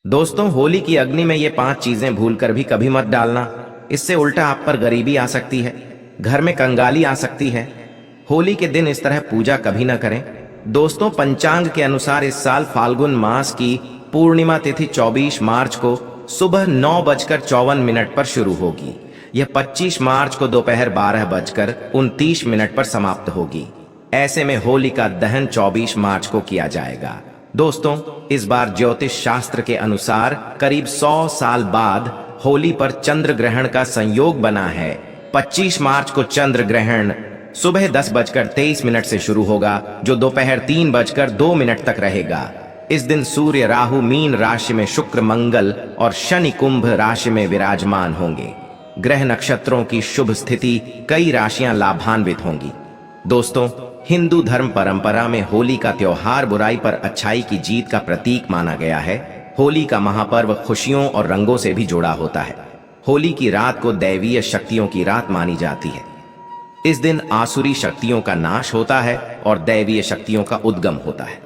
दोस्तों, होली की अग्नि में ये 5 चीजें भूलकर भी कभी मत डालना। इससे उल्टा आप पर गरीबी आ सकती है, घर में कंगाली आ सकती है। होली के दिन इस तरह पूजा कभी ना करें। दोस्तों, पंचांग के अनुसार इस साल फाल्गुन मास की पूर्णिमा तिथि 24 मार्च को सुबह 9:54 पर शुरू होगी। यह 25 मार्च को दोपहर 12:29 पर समाप्त होगी। ऐसे में होली का दहन 24 मार्च को किया जाएगा। दोस्तों, इस बार ज्योतिष शास्त्र के अनुसार करीब 100 साल बाद होली पर चंद्र ग्रहण का संयोग बना है। 25 मार्च को चंद्र ग्रहण सुबह 10:23 से शुरू होगा, जो दोपहर 3:02 तक रहेगा। इस दिन सूर्य राहु मीन राशि में, शुक्र मंगल और शनि कुंभ राशि में विराजमान होंगे। ग्रह नक्षत्रों की शुभ स्थिति, कई राशियां लाभान्वित होंगी। दोस्तों, हिंदू धर्म परंपरा में होली का त्योहार बुराई पर अच्छाई की जीत का प्रतीक माना गया है। होली का महापर्व खुशियों और रंगों से भी जुड़ा होता है। होली की रात को दैवीय शक्तियों की रात मानी जाती है। इस दिन आसुरी शक्तियों का नाश होता है और दैवीय शक्तियों का उद्गम होता है।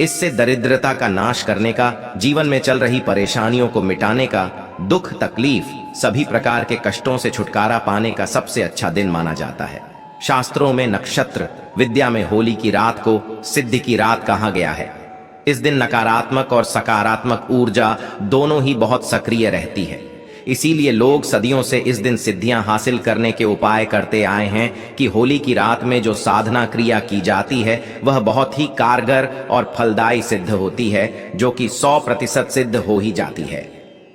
इससे दरिद्रता का नाश करने का, जीवन में चल रही परेशानियों को मिटाने का, दुख तकलीफ सभी प्रकार के कष्टों से छुटकारा पाने का सबसे अच्छा दिन माना जाता है। शास्त्रों में नक्षत्र विद्या में होली की रात को सिद्धि की रात कहा गया है। इस दिन नकारात्मक और सकारात्मक ऊर्जा दोनों ही बहुत सक्रिय रहती है। इसीलिए लोग सदियों से इस दिन सिद्धियां हासिल करने के उपाय करते आए हैं कि होली की रात में जो साधना क्रिया की जाती है वह बहुत ही कारगर और फलदायी सिद्ध होती है, जो कि 100% सिद्ध हो ही जाती है।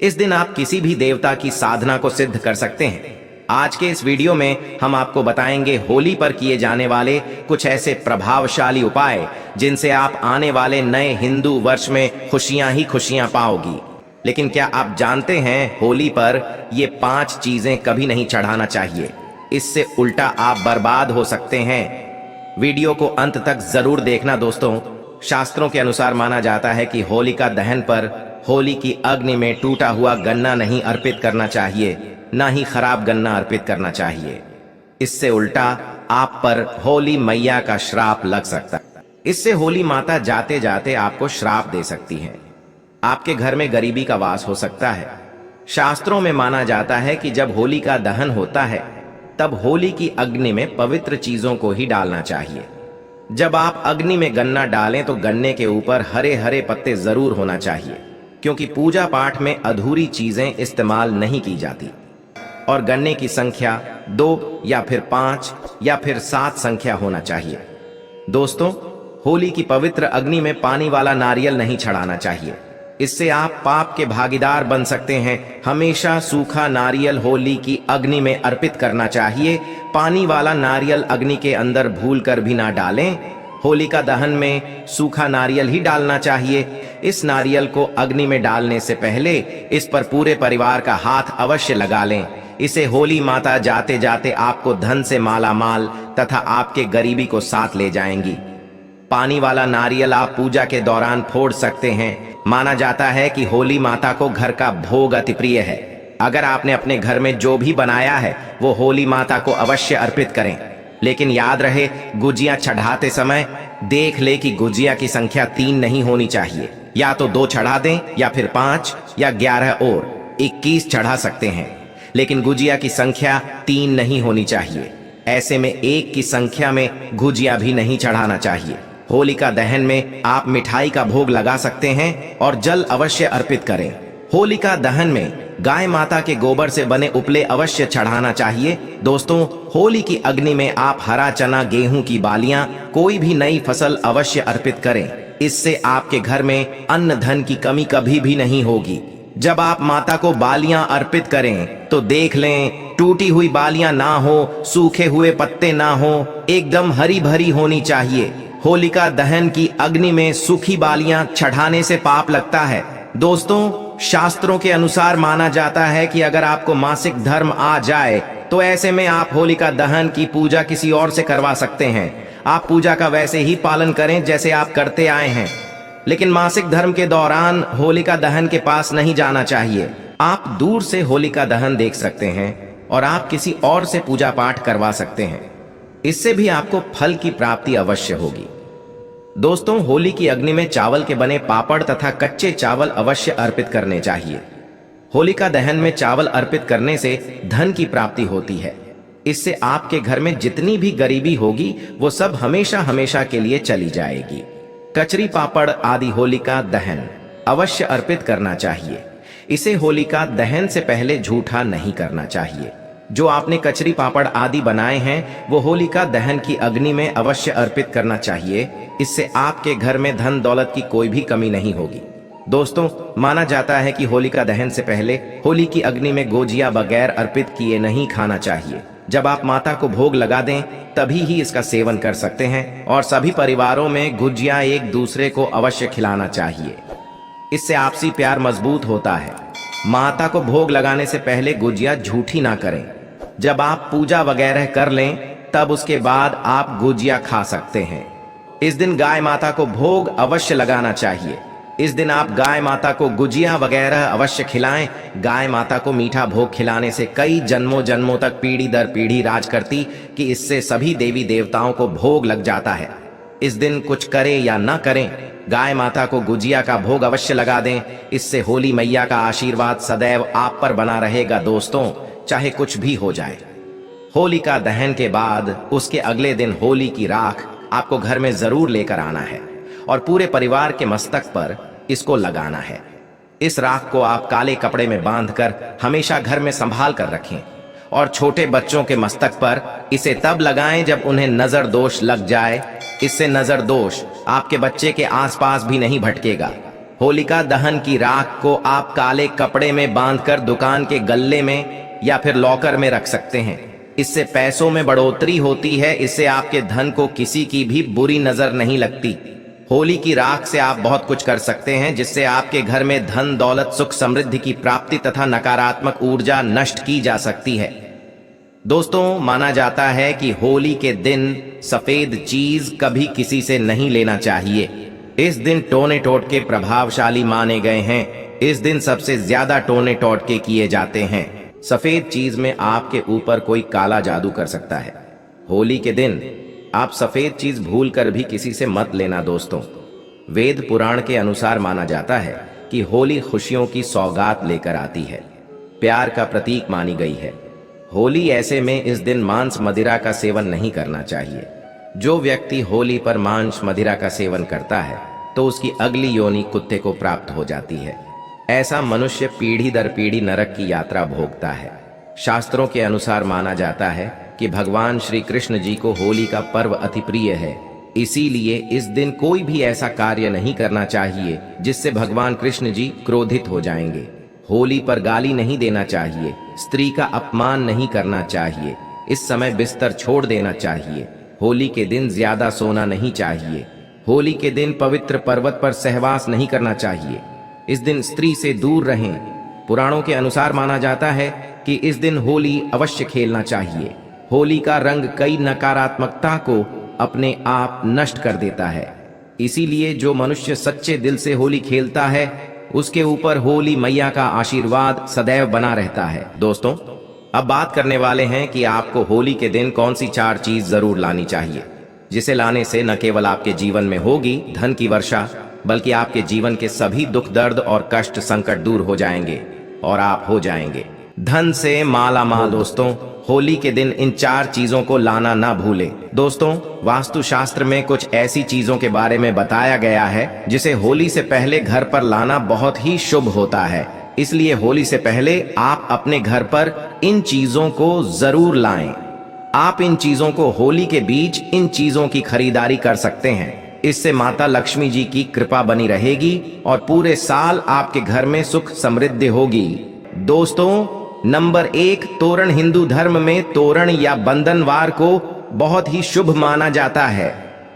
इस दिन आप किसी भी देवता की साधना को सिद्ध कर सकते हैं। आज के इस वीडियो में हम आपको बताएंगे होली पर किए जाने वाले कुछ ऐसे प्रभावशाली उपाय जिनसे आप आने वाले नए हिंदू वर्ष में खुशियां ही खुशियां पाओगी। लेकिन क्या आप जानते हैं, होली पर ये 5 चीजें कभी नहीं चढ़ाना चाहिए। इससे उल्टा आप बर्बाद हो सकते हैं। वीडियो को अंत तक जरूर देखना। दोस्तों, शास्त्रों के अनुसार माना जाता है कि होलिका दहन पर होली की अग्नि में टूटा हुआ गन्ना नहीं अर्पित करना चाहिए, ना ही खराब गन्ना अर्पित करना चाहिए। इससे उल्टा आप पर होली मैया का श्राप लग सकता है। इससे होली माता जाते जाते आपको श्राप दे सकती है। आपके घर में गरीबी का वास हो सकता है। शास्त्रों में माना जाता है कि जब होली का दहन होता है तब होली की अग्नि में पवित्र चीजों को ही डालना चाहिए। जब आप अग्नि में गन्ना डालें तो गन्ने के ऊपर हरे हरे पत्ते जरूर होना चाहिए, क्योंकि पूजा पाठ में अधूरी चीजें इस्तेमाल नहीं की जाती। और गन्ने की संख्या 2 या फिर 5 या फिर 7 संख्या होना चाहिए। दोस्तों, होली की पवित्र अग्नि में पानी वाला नारियल नहीं चढ़ाना चाहिए। इससे आप पाप के भागीदार बन सकते हैं। हमेशा सूखा नारियल होली की अग्नि में अर्पित करना चाहिए। पानी वाला नारियल अग्नि के अंदर भूलकर भी ना डालें। होलिका दहन में सूखा नारियल ही डालना चाहिए। इस नारियल को अग्नि में डालने से पहले इस पर पूरे परिवार का हाथ अवश्य लगा लें। इसे होली माता जाते जाते आपको धन से माला माल तथा आपके गरीबी को साथ ले जाएंगी। पानी वाला नारियल आप पूजा के दौरान फोड़ सकते हैं। माना जाता है कि होली माता को घर का भोग अति प्रिय है। अगर आपने अपने घर में जो भी बनाया है वो होली माता को अवश्य अर्पित करें। लेकिन याद रहे, गुजिया चढ़ाते समय देख ले कि गुजिया की संख्या 3 नहीं होनी चाहिए। या तो 2 चढ़ा दें या फिर 5 या 11 और 21 चढ़ा सकते हैं, लेकिन गुजिया की संख्या 3 नहीं होनी चाहिए। ऐसे में 1 की संख्या में गुजिया भी नहीं चढ़ाना चाहिए। होलिका दहन में आप मिठाई का भोग लगा सकते हैं और जल अवश्य अर्पित करें। होलिका दहन में गाय माता के गोबर से बने उपले अवश्य चढ़ाना चाहिए। दोस्तों, होली की अग्नि में आप हरा चना, गेहूं की बालियां, कोई भी नई फसल अवश्य अर्पित करें। इससे आपके घर में अन्न धन की कमी कभी भी नहीं होगी। जब आप माता को बालियां अर्पित करें तो देख लें, टूटी हुई बालियां ना हो, सूखे हुए पत्ते ना हो, एकदम हरी भरी होनी चाहिए। होलिका दहन की अग्नि में सूखी बालियां चढ़ाने से पाप लगता है। दोस्तों, शास्त्रों के अनुसार माना जाता है कि अगर आपको मासिक धर्म आ जाए तो ऐसे में आप होलिका दहन की पूजा किसी और से करवा सकते हैं। आप पूजा का वैसे ही पालन करें जैसे आप करते आए हैं, लेकिन मासिक धर्म के दौरान होलिका दहन के पास नहीं जाना चाहिए। आप दूर से होलिका दहन देख सकते हैं और आप किसी और से पूजा पाठ करवा सकते हैं। इससे भी आपको फल की प्राप्ति अवश्य होगी। दोस्तों, होली की अग्नि में चावल के बने पापड़ तथा कच्चे चावल अवश्य अर्पित करने चाहिए। होलिका दहन में चावल अर्पित करने से धन की प्राप्ति होती है। इससे आपके घर में जितनी भी गरीबी होगी वो सब हमेशा हमेशा के लिए चली जाएगी। कचरी पापड़ आदि होलिका दहन अवश्य अर्पित करना चाहिए। इसे होलिका दहन से पहले झूठा नहीं करना चाहिए। जो आपने कचरी पापड़ आदि बनाए हैं वो होलिका दहन की अग्नि में अवश्य अर्पित करना चाहिए। इससे आपके घर में धन दौलत की कोई भी कमी नहीं होगी। दोस्तों, माना जाता है कि होलिका दहन से पहले होली की अग्नि में गोजिया बगैर अर्पित किए नहीं खाना चाहिए। जब आप माता को भोग लगा दें तभी ही इसका सेवन कर सकते हैं और सभी परिवारों में गुजिया एक दूसरे को अवश्य खिलाना चाहिए। इससे आपसी प्यार मजबूत होता है। माता को भोग लगाने से पहले गुजिया झूठी ना करें। जब आप पूजा वगैरह कर लें तब उसके बाद आप गुजिया खा सकते हैं। इस दिन गाय माता को भोग अवश्य लगाना चाहिए। इस दिन आप गाय माता को गुजिया वगैरह अवश्य खिलाएं। गाय माता को मीठा भोग खिलाने से कई जन्मों जन्मों तक पीढ़ी दर पीढ़ी राज करती कि इससे सभी देवी देवताओं को भोग लग जाता है। इस दिन कुछ करें या ना करें, गाय माता को गुजिया का भोग अवश्य लगा दें। इससे होली मैया का आशीर्वाद सदैव आप पर बना रहेगा। दोस्तों, चाहे कुछ भी हो जाए। होलिका दहन के बाद उसके अगले दिन होली की राख आपको घर में जरूर लेकर आना है और पूरे परिवार के मस्तक पर इसको लगाना है। इस राख को आप काले कपड़े में बांधकर हमेशा घर में संभाल कर रखें और छोटे बच्चों के मस्तक पर इसे तब लगाएं जब उन्हें नजर दोष लग जाए। इससे नजर दोष आपके बच्चे के आसपास भी नहीं भटकेगा। होलिका दहन की राख को आप काले कपड़े में बांधकर दुकान के गल्ले में या फिर लॉकर में रख सकते हैं। इससे पैसों में बढ़ोतरी होती है। इससे आपके धन को किसी की भी बुरी नजर नहीं लगती। होली की राख से आप बहुत कुछ कर सकते हैं जिससे आपके घर में धन दौलत सुख समृद्धि की प्राप्ति तथा नकारात्मक ऊर्जा नष्ट की जा सकती है। दोस्तों, माना जाता है कि होली के दिन सफेद चीज कभी किसी से नहीं लेना चाहिए। इस दिन टोने टोटके प्रभावशाली माने गए हैं। इस दिन सबसे ज्यादा टोने टोटके किए जाते हैं। सफेद चीज में आपके ऊपर कोई काला जादू कर सकता है। होली के दिन आप सफेद चीज भूल कर भी किसी से मत लेना। दोस्तों, वेद पुराण के अनुसार माना जाता है कि होली खुशियों की सौगात लेकर आती है, प्यार का प्रतीक मानी गई है। होली ऐसे में इस दिन मांस मदिरा का सेवन नहीं करना चाहिए। जो व्यक्ति होली पर मांस मदिरा का सेवन करता है तो उसकी अगली योनि कुत्ते को प्राप्त हो जाती है। ऐसा मनुष्य पीढ़ी दर पीढ़ी नरक की यात्रा भोगता है। शास्त्रों के अनुसार माना जाता है कि भगवान श्री कृष्ण जी को होली का पर्व अति प्रिय है। इसीलिए इस दिन कोई भी ऐसा कार्य नहीं करना चाहिए जिससे भगवान कृष्ण जी क्रोधित हो जाएंगे। होली पर गाली नहीं देना चाहिए, स्त्री का अपमान नहीं करना चाहिए, इस समय बिस्तर छोड़ देना चाहिए। होली के दिन ज्यादा सोना नहीं चाहिए। होली के दिन पवित्र पर्वत पर सहवास नहीं करना चाहिए। इस दिन स्त्री से दूर रहें। पुराणों के अनुसार माना जाता है कि इस दिन होली अवश्य खेलना चाहिए। होली का रंग कई नकारात्मकता को अपने आप नष्ट कर देता है। इसीलिए जो मनुष्य सच्चे दिल से होली खेलता है उसके ऊपर होली मैया का आशीर्वाद सदैव बना रहता है। दोस्तों, अब बात करने वाले हैं कि आपको होली के दिन कौन सी 4 चीज जरूर लानी चाहिए, जिसे लाने से न केवल आपके जीवन में होगी धन की वर्षा, बल्कि आपके जीवन के सभी दुख दर्द और कष्ट संकट दूर हो जाएंगे और आप हो जाएंगे धन से माला माल। दोस्तों, होली के दिन इन 4 चीजों को लाना ना भूले। दोस्तों, वास्तुशास्त्र में कुछ ऐसी चीजों के बारे में बताया गया है जिसे होली से पहले घर पर लाना बहुत ही शुभ होता है। इसलिए होली से पहले आप अपने घर पर इन चीजों को जरूर लाएं। आप इन चीजों को होली के बीच इन चीजों की खरीदारी कर सकते हैं। इससे माता लक्ष्मी जी की कृपा बनी रहेगी और पूरे साल आपके घर में सुख समृद्धि होगी। दोस्तों, नंबर 1, तोरण। हिंदू धर्म में तोरण या बंधनवार को बहुत ही शुभ माना जाता है।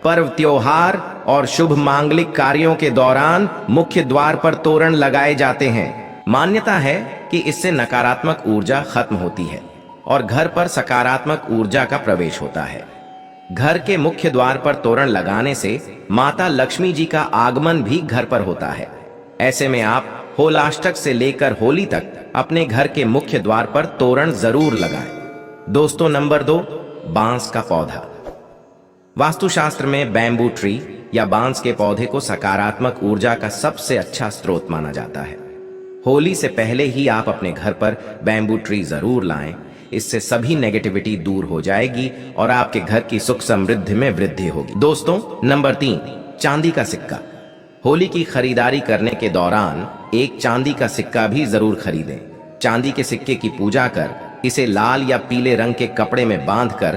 पर्व, त्योहार और शुभ मांगलिक कार्यों के दौरान मुख्य द्वार पर तोरण लगाए जाते हैं। मान्यता है कि इससे नकारात्मक ऊर्जा खत्म होती है और घर पर सकारात्मक ऊर्जा का प्रवेश होता है। घर के मुख्य द्वार पर तोरण लगाने से माता लक्ष्मी जी का आगमन भी घर पर होता है। ऐसे में आप होलाष्टक से लेकर होली तक अपने घर के मुख्य द्वार पर तोरण जरूर लगाएं। दोस्तों, नंबर 2, बांस का पौधा। वास्तुशास्त्र में बैम्बू ट्री या बांस के पौधे को सकारात्मक ऊर्जा का सबसे अच्छा स्रोत माना जाता है। होली से पहले ही आप अपने घर पर बैम्बू ट्री जरूर लाएं। इससे सभी नेगेटिविटी दूर हो जाएगी और आपके घर की सुख समृद्धि में वृद्धि होगी। दोस्तों, नंबर 3, चांदी का सिक्का। होली की खरीदारी करने के दौरान एक चांदी का सिक्का भी जरूर खरीदें। चांदी के सिक्के की पूजा कर इसे लाल या पीले रंग के कपड़े में बांधकर